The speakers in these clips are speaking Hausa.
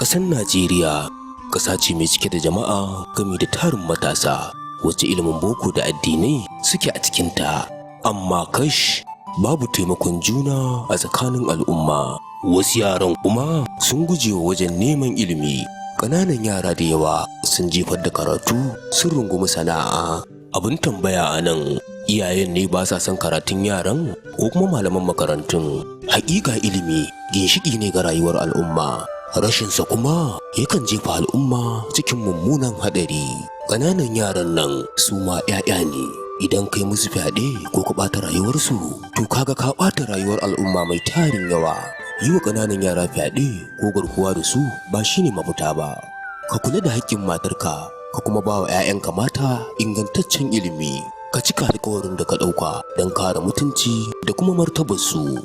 Ƙasar Najeriya ƙasa ce mai cike da jama'a game da tarin matasa wacce ilimin boko da addinai suke a cikinta. Amma kash babu taimakon juna a tsakanin al'umma. Wasu yaran kuma sun gujewa wajen neman ilimi. Ƙananan yara da yawa sun jefar da karatu sun rungumi sana'a. Abin tambaya a nan, iyayen ne ba sa son karatun yaran ko kuma malaman makarantun? Haƙiƙa ilimi ginshiƙi ne ga rayuwar al'umma. Rashinsa kuma yakan jefa al'umma cikin mummunan haɗari. Ƙananan yaran nan su ma 'ya'ya ne. Idan kai musu fyaɗe ko ka ɓata rayuwarsu, to kaga ka ɓata rayuwar al'umma mai tarin yawa. Yi wa ƙananan yara fyaɗe ko garkuwa da su ba shine mafita ba. Ka kula da haƙƙin matarka, ka kuma ba wa 'ya'yanka mata ingantaccen ilimi. Ka cika alƙawarin da ka ɗauka don kare mutunci da kuma martabarsu.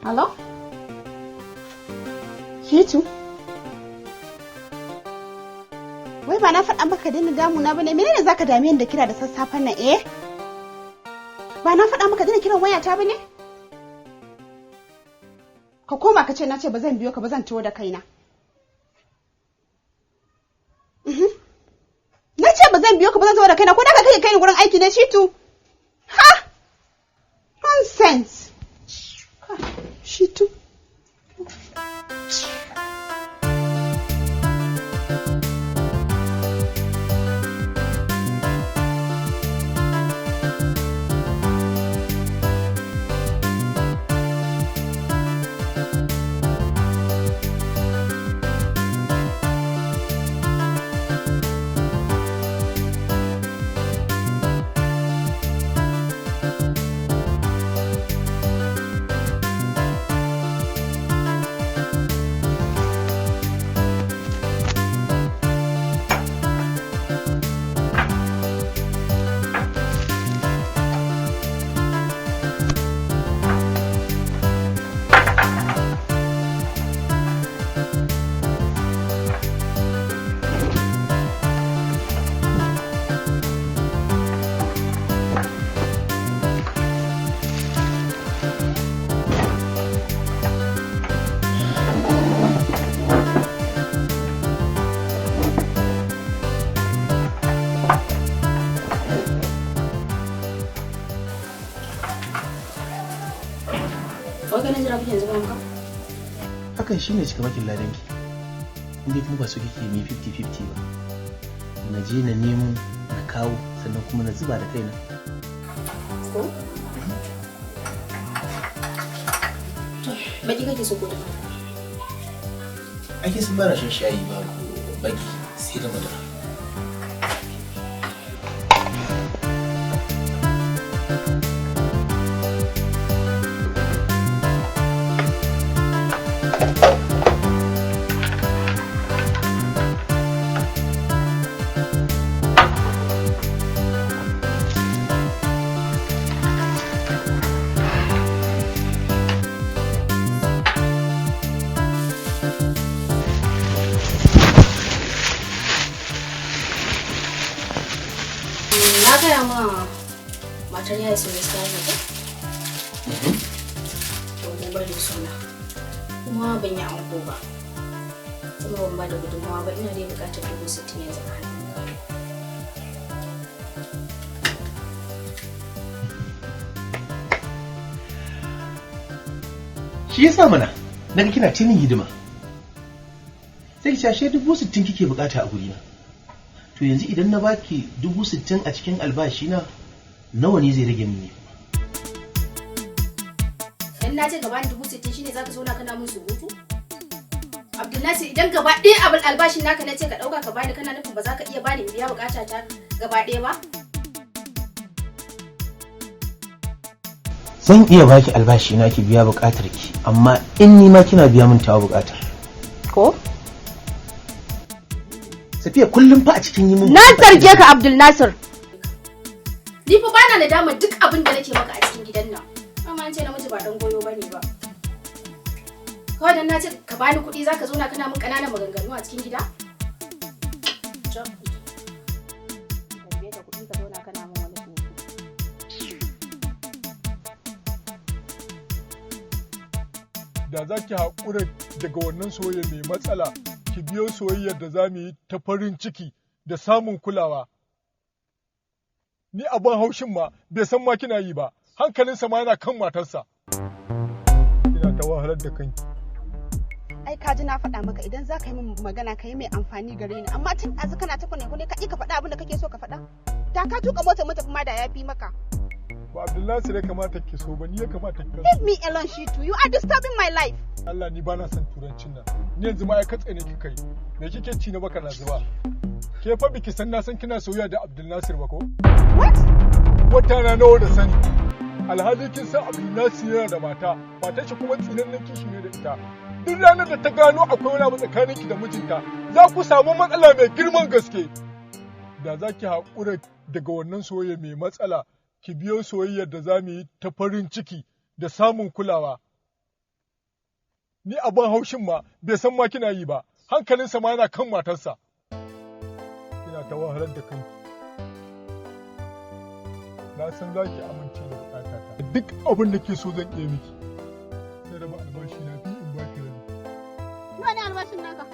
Hello? Shitu? Wai ba na faɗa maka daina damuna bane, menene zaka dame ni da kira da sassafen nan eh? Ba na faɗa maka daina kiran wayata bane? Ka koma ka ce na ce ba zan biyo ka ba, zan tuwo da kaina. Na ce ba zan biyo ka ba, zan tuwo da kaina, ko da ka kai ni gurin aiki ne Shitu? Ha! Nonsense! Shitu. Hakan shine cikamakin ladanki. Inda kuma ba su kike mi 50-50 ba. Na je na nemo na kawo sannan kuma na zuba da kaina. Ko? Baki kake so ko da? Ake sun bara shan shayi ba baki sai da madara. gaya ma matar ya isa gaskiya ne ko? To gobe da suna. Kuma ban yi anko ba. Kuma ban ba da gudunmawa ba, ina da bukatar 60,000 yanzu a hannunka. Shi yasa mana naga kina tinin hidima. Sai ki shashe 60,000 kike bukata a gurina. To yanzu idan na baki 60,000 a cikin albashi na nawa ne zai rage mini? Dan na ce gaba ni 60,000 shine zaka zo na kana mun surutu? Abdulnasir idan gaba ɗaya abin albashin naka na ce ka ɗauka ka bani kana nufin ba za ka iya bani in biya bukata ta gaba ɗaya ba? Zan iya baki albashi na ki biya bukatar ki, amma in ni ma kina biya min tawa bukatar. Ko? Safiya kullum fa a cikin yi mun. Na zarge ka Abdulnasir. Ni fa bana nadama duk abin da nake maka a cikin gidan nan. Amma an ce namiji ba dan goyo bane ba. Kawai dan na ce ka bani kuɗi zaka zo na kana min ƙananan maganganu a cikin gida? Da za ki haƙura daga wannan soyayya mai matsala, ki biyo soyayyar da za mu yi ta farin ciki da samun kulawa. Ni abin haushin ma bai san ma kina yi ba, hankalinsa ma yana kan matarsa. Ina ta wahalar da kanki. Ai ka ji na faɗa maka idan za ka yi min magana ka yi mai amfani gare ni, amma tun ɗazu kana ta kwane ka ƙi ka faɗa abin da kake so ka faɗa. Da ka tuka mota mata kuma da ya fi maka. Ba Abdullahi ya kamata ki so ba, ni ya kamata ki Leave me alone, Shitu. You are disturbing my life. Allah ni bana son turancin nan. Ni yanzu ma ai katse ne kika yi. Me kike ci na baka na zuba? Ke fa biki san na san kina soyayya da Abdul Nasir ba ko? What? Wata na nawa da sani. Alhali kin san Abdul Nasir yana da mata, matar shi kuma tsinannen kishi ne da ita. Duk ranar da ta gano akwai wani abu tsakaninki da mijinta, za ku samu matsala mai girman gaske. Da za ki haƙura daga wannan soyayya mai matsala, ki biyo soyayyar da za mu yi ta farin ciki da samun kulawa. Ni abin haushin ma bai san ma kina yi ba, hankalinsa ma yana kan matarsa. Kina ta wahalar da kanki. Na san za ki amince da bukatata. Duk abin da ke so zan iya miki. Sai da ba albashi na biyu in ba ki rabi. Nawa ne albashin naka?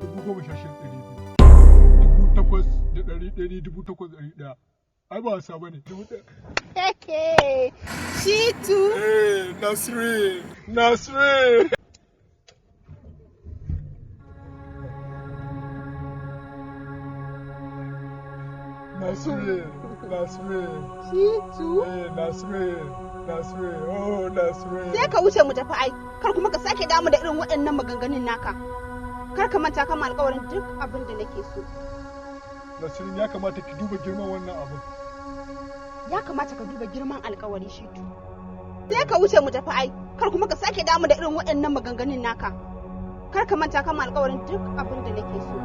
16,200. 8,100, 8,100. Ai ba wasa bane. Keke. Shitu. Eh, Nasri. Nasri. Shitu. Eh, Nasri. Oh, Nasri. Sai ka wuce mu tafi ai. Kar kuma ka sake damu da irin waɗannan maganganun naka. Kar ka manta kama alƙawarin duk abin da nake so. Nasri ya kamata ki duba girman wannan abin. Ya kamata ka duba girman alƙawari Shitu. Sai ka wuce mu tafi ai. Kar kuma ka sake damu da irin waɗannan maganganun naka. Kar ka manta kama alƙawarin duk abin da nake so.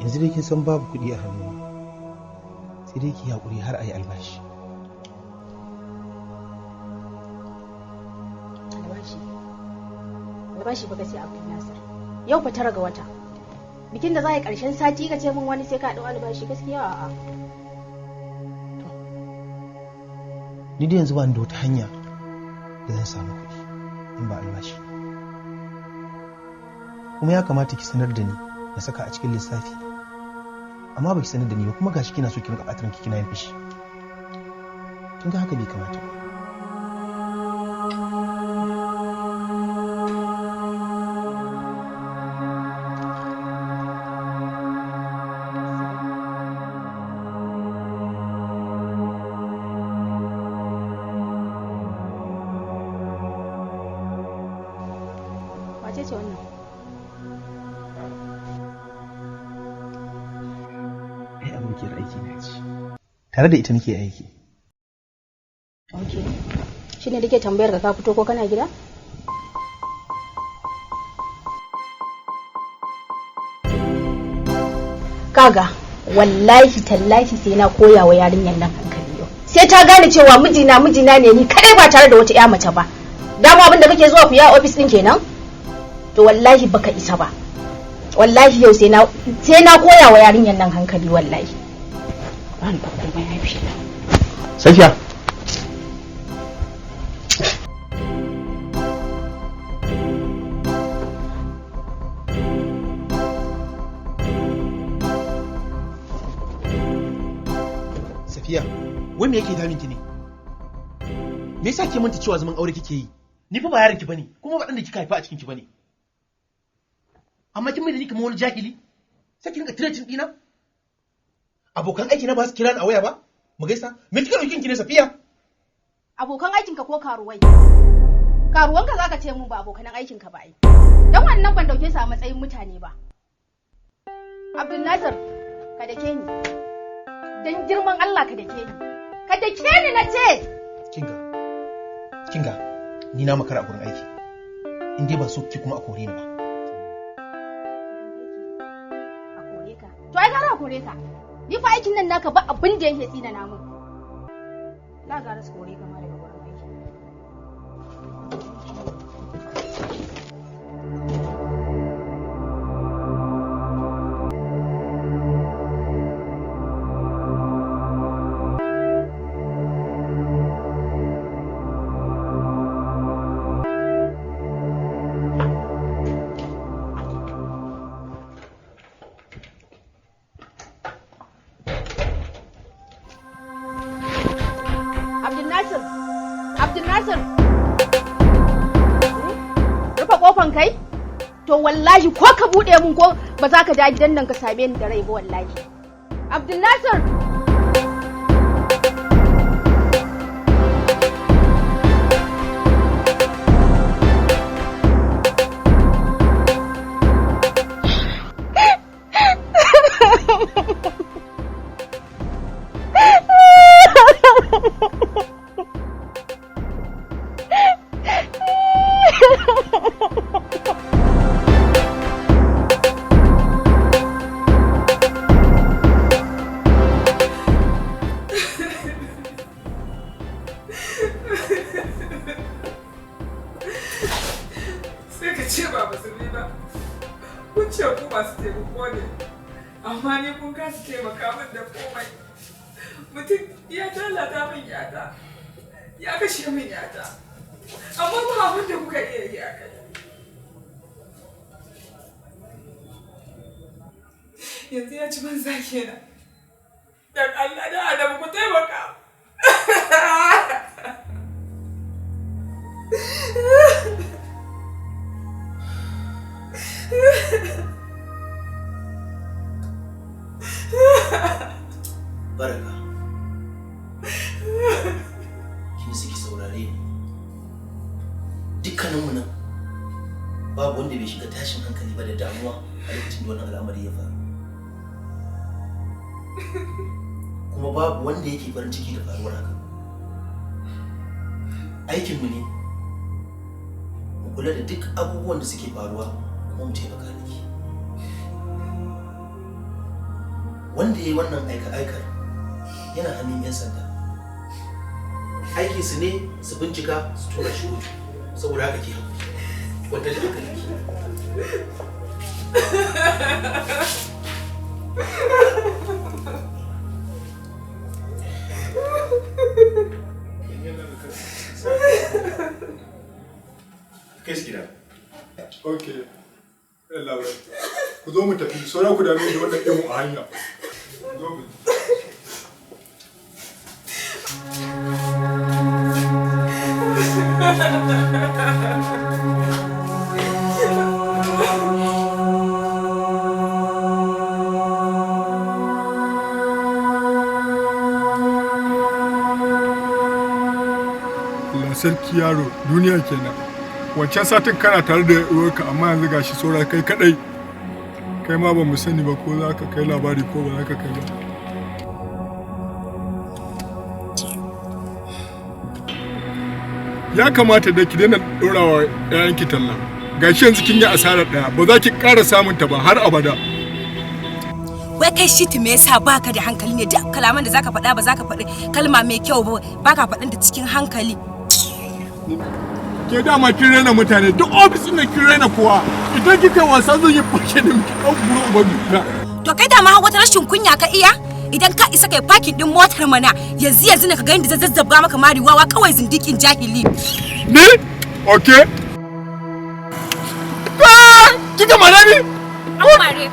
Yanzu dai kin san babu kuɗi a hannu. Sai dai ki haƙuri har a yi albashi. Albashi ba ka sai Abdul Nasir. Yau fa 9 ga wata. Bikin da za a yi ƙarshen sati ka ce min wani sai ka ɗau albashi gaskiya a'a. Ni dai yanzu ba ni da wata hanya da zan samu kuɗi in ba albashi. Kuma ya kamata ki sanar da ni na saka a cikin lissafi. Amma ba ki sanar da ni ba kuma gashi kina so ki rinka ɓatan ki kina yin fushi. Kin ga haka bai kamata ba. Wace ce wannan? Ai abokiyar aiki na ce. Tare da ita nake aiki. Okay. Shi ne dake tambayar ka fito ko kana gida? Kaga, wallahi tallahi sai na koya wa yarinyar nan hankali yau. sai ta gane cewa mijina ne ni kadai ba tare da wata ƴa mace ba. Dama abin da kake zuwa ku yi a office din kenan? To wallahi baka isa ba. Wallahi yau sai na koya wa yarinyar nan hankali wallahi. Ban ba komai haifi. Safiya. Safiya, wai me yake damin ki ne? Me yasa ke manta cewa zaman aure kike yi? Ni fa ba yaron ki bane, kuma ba dan da kika haifa a cikin ki bane. Amma kin mai da ni kamar wani jahili? Sai kin ga treating dina? Abokan aiki na ba su kira ni a waya ba? Mu gaisa. Me kika dauki ki ne Safiya? Abokan aikinka ko karuwai? Karuwanka zaka ce mun ba abokan aikinka ba ai. Dan wannan ban dauke su a matsayin mutane ba. Abdul Nasir, ka dake ni. Dan girman Allah ka dake ni. Ka dake ni na ce. Kinga. Ni na makara a gurin aiki. In dai ba so ki kuma a kore ni ba. A kore ka. To ai gara a kore ka. Ni fa aikin nan naka ba abin da yake tsina na mun. Na gara su kore ka ma daga gurin aiki. Abdul Nasir. Rufe kofan kai? To wallahi ko ka bude mun ko ba za ka da gidan nan ka same ni da rai ba wallahi. Abdul Nasir. Sai ka ce ba musulmi ba, kun ce ku masu taimako ne, amma ni kun kasa taimaka min da komai. Mutum ya lalata min yata, ya kashe min yata, amma ba abin da kuka iya yi a kai. Yanzu ya ci banza kenan. Dan Allah da Adamu ku taimaka. Baraka. Kin saki saurare ni. Dukkaninmu nan babu wanda bai shiga tashin hankali ba da damuwa a lokacin da wannan al'amari ya faru. Kuma babu wanda yake farin ciki da faruwar haka. Aikinmu ne mu kula da duk abubuwan da suke faruwa kuma mu taimaka miki. Wanda ya yi wannan aika-aikar yana hannun 'yan sanda. Aikinsu ne su bincika su tura shi kotu. Saboda haka ke wanda da aka yi. Kai su gida. Ok. Yalla bai. Ku zo mu tafi, sauran ku da mai da wannan ɗin a hanya. Zo mu. Sarki yaro duniya kenan. Wancan satin kana tare da uwarka amma yanzu gashi saura kai kadai. Kai ma ba mu sani ba ko za ka kai labari ko ba za ka kai ba. Ya kamata da ki daina ɗorawa ‘ya'yanki talla. Gashi yanzu kin yi asarar ɗaya, ba za ki ƙara samun ta ba har abada. wai kai shi me yasa baka da hankali ne? Duk kalaman da zaka faɗa ba zaka faɗi kalma mai kyau ba, baka faɗin ta cikin hankali. Ke dama kin raina mutane, duk ofisin nan kin raina kowa. Idan kika wasa zan yi fashe da miki ɗan buru uban. To kai dama wata rashin kunya ka iya? Idan ka isa kai parking din motar mana, yanzu ne ka ga inda zai zazzabga maka mari wawa kawai zindikin jahili. Ni? Okay. Kika mara ni?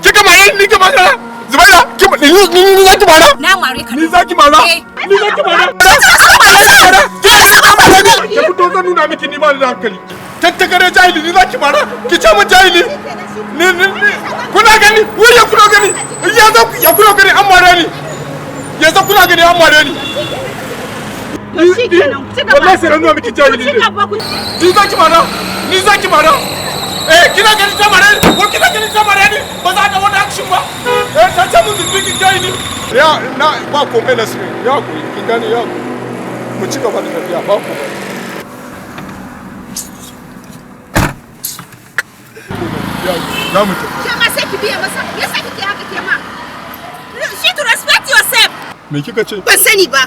Kika mara ni kika mara? Zubaida, ni za ki mara? Na mare ka. Ni za ki mara? Ni za ki mara? Ki fito zan nuna miki ni ba da hankali. Tattakare jahili ni za ki mara? Ki ce mun jahili? Ni kuna gani? Wai ya kuna gani? Ya kuna gani an mare ni? Ya za kuna gani an mare ni? Wallahi sai nuna miki jahili ne. Ni za ki mara? Ni za ki mara? Kina gani ta mare ni? Ko kina gani ta mare ni? Ba za ka wani action ba? Ta ce mun zindikin jahili. Ya na ba komai na sirri. Ya kuri, kin gane ya kuri. Mu ci gaba da tafiya ba komai. Ya mu tafi. Ke ma sai ki biya masa. Me yasa kike haka ke ma? She to respect yourself. Me kika ce? Ban sani ba.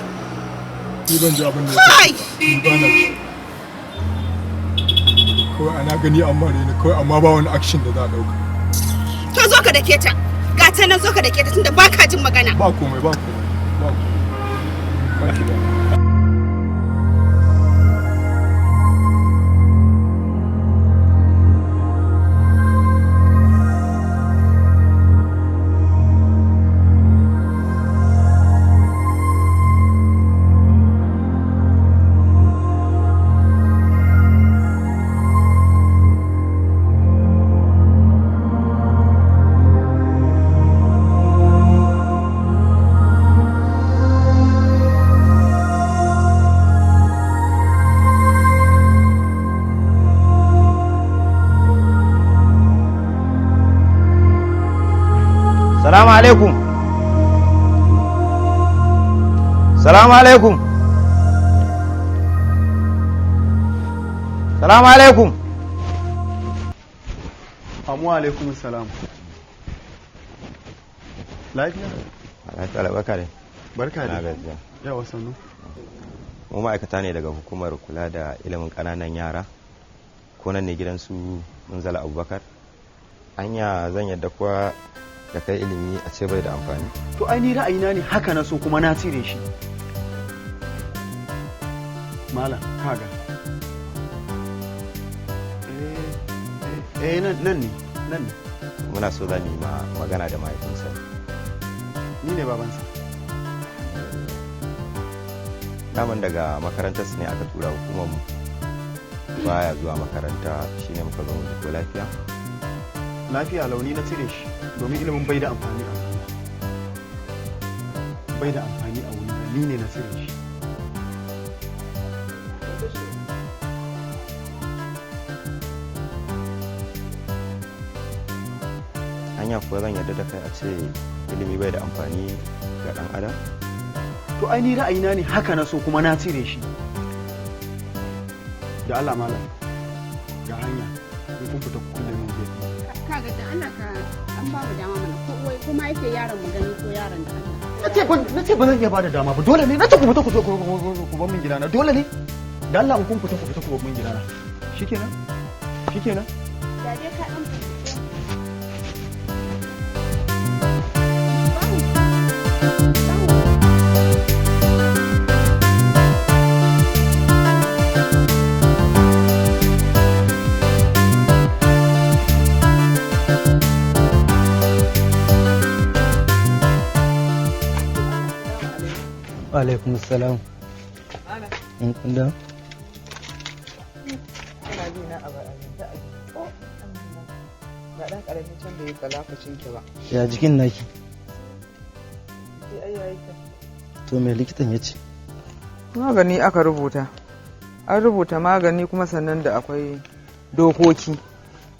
Ni ban ji abin da Kai. Ni ba na ci. Kawai ana gani an mare ni kawai amma ba wani action da za a dauka. To zo ka dake ta. Ga ta nan zo ka dake ta tunda baka jin magana. Ba komai ba komai. Ba komai. Ba ki da. Salamu alaikum. Salamu alaikum. Salamu alaikum. Amu alaikum salam. Lafiya? Lafiya barka ne. Barka Na ne. gajiya. Yawa sannu. Mu ma'aikata ne daga hukumar kula da ilimin ƙananan yara. Ko nan ne gidansu Munzala Abubakar. Anya zan yadda kuwa da kai ilimi a ce bai da amfani. To ai ni ra'ayina ne haka na so kuma na cire shi. Malam, kaga. Nan ne. Muna so za mu yi magana da mahaifinsa. Ni ne babansa. Daman daga makarantar su ne aka tura hukumar mu. Baya zuwa makaranta shine muka zo mu ji ko lafiya. Lafiya launi na cire shi domin ilimin bai da amfani a wuri. Bai da amfani a wuri ni ne na cire shi. Hanya kuwa zan yarda da kai a ce ilimi bai da amfani ga dan adam? To ai ni ra'ayina ne haka na so kuma na cire shi. Da Allah malam. Ga hanya. In kun fita kullum ne je. Kaga da Allah ka an ba mu dama mana ko wai kuma yake yaron mu gani ko yaron da Allah. Na ce ba zan iya bada dama ba dole ne na ce ku fita ku bar min gidana dole ne da Allah in kun fita ku fita ku bar min gidana shikenan Da dai ka dan Alaikum salam. In kun da? Ina ji na abu a yanzu a jiki. Ga ɗan ƙaramin can da ya kalafacin ki ba. Ya jikin naki? Ji ai yayi ka. To me likitan ya ce? Magani aka rubuta. An rubuta magani kuma sannan da akwai dokoki.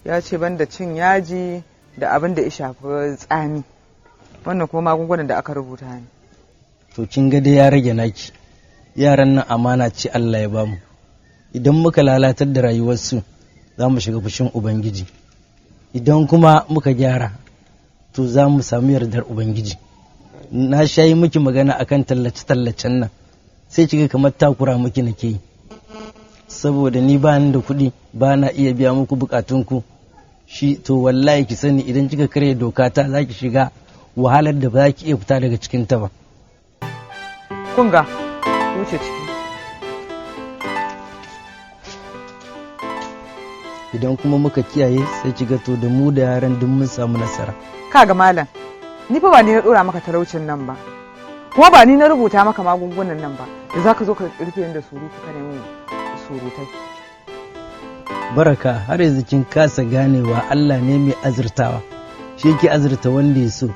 Ya ce banda cin yaji da abin da ya shafi tsami. Wannan kuma magungunan da aka rubuta ne. To kin ga dai ya rage naki. Yaran nan amana ce Allah ya bamu. Idan muka lalatar da rayuwarsu za mu shiga fushin Ubangiji. Idan kuma muka gyara to za mu samu yardar ubangiji. Na shayi miki magana akan tallace-tallacen nan sai kiga kamar takura miki nake yi, saboda ni ba ni da kuɗi ba na iya biya muku bukatunku. Shi to wallahi ki sani idan kika karya doka ta za ki shiga wahalar da ba za ki iya fita daga cikinta ba. Kunga, wuce ciki. Idan kuma muka kiyaye sai kiga to da mu da yaran duk mun samu nasara. Kaga malam, ni fa ba ni na dora maka talaucin nan ba, kuma ba ni na rubuta maka magungunan nan ba, da za ka zo ka rufe ni da surutu ka nemi surutai. Baraka, har yanzu kin kasa ganewa Allah ne mai azurtawa, shi yake azurta wanda ya so.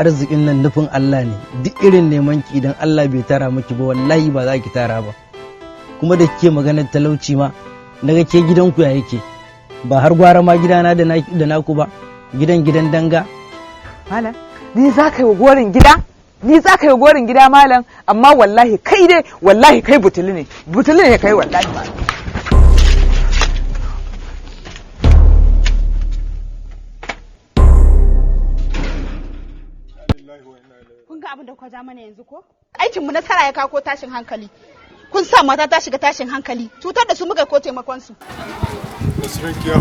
Arzikin nan nufin Allah ne, duk irin neman ki idan Allah bai tara miki ba wallahi ba za ki tara ba. Kuma da kike maganar talauci ma daga ke gidanku ya yake, ba har gwara ma gidana da naku ba, gidan danga. Malam, ni za ka yi gorin gida? Ni za ka yi gorin gida malam, amma wallahi kai dai, wallahi kai butuli ne kai wallahi malam. Kun ga abin da kwa ja mana yanzu ko? Aikinmu nasara ya kako tashin hankali. Kun sa mata ta shiga tashin hankali, cutar da su muka ko taimakon su. Nasirin kiya,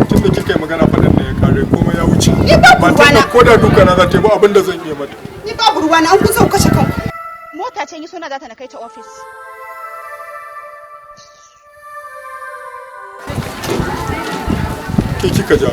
tun da kika yi magana faɗin da ya kare komai ya wuce. Ni babu ruwana. Ko da duka na za ta yi ba abin da zan iya mata. Ni babu ruwana, an kun zo kashe kanku. Mota ce yi suna za ta na kai ta ofis. Ke kika ja.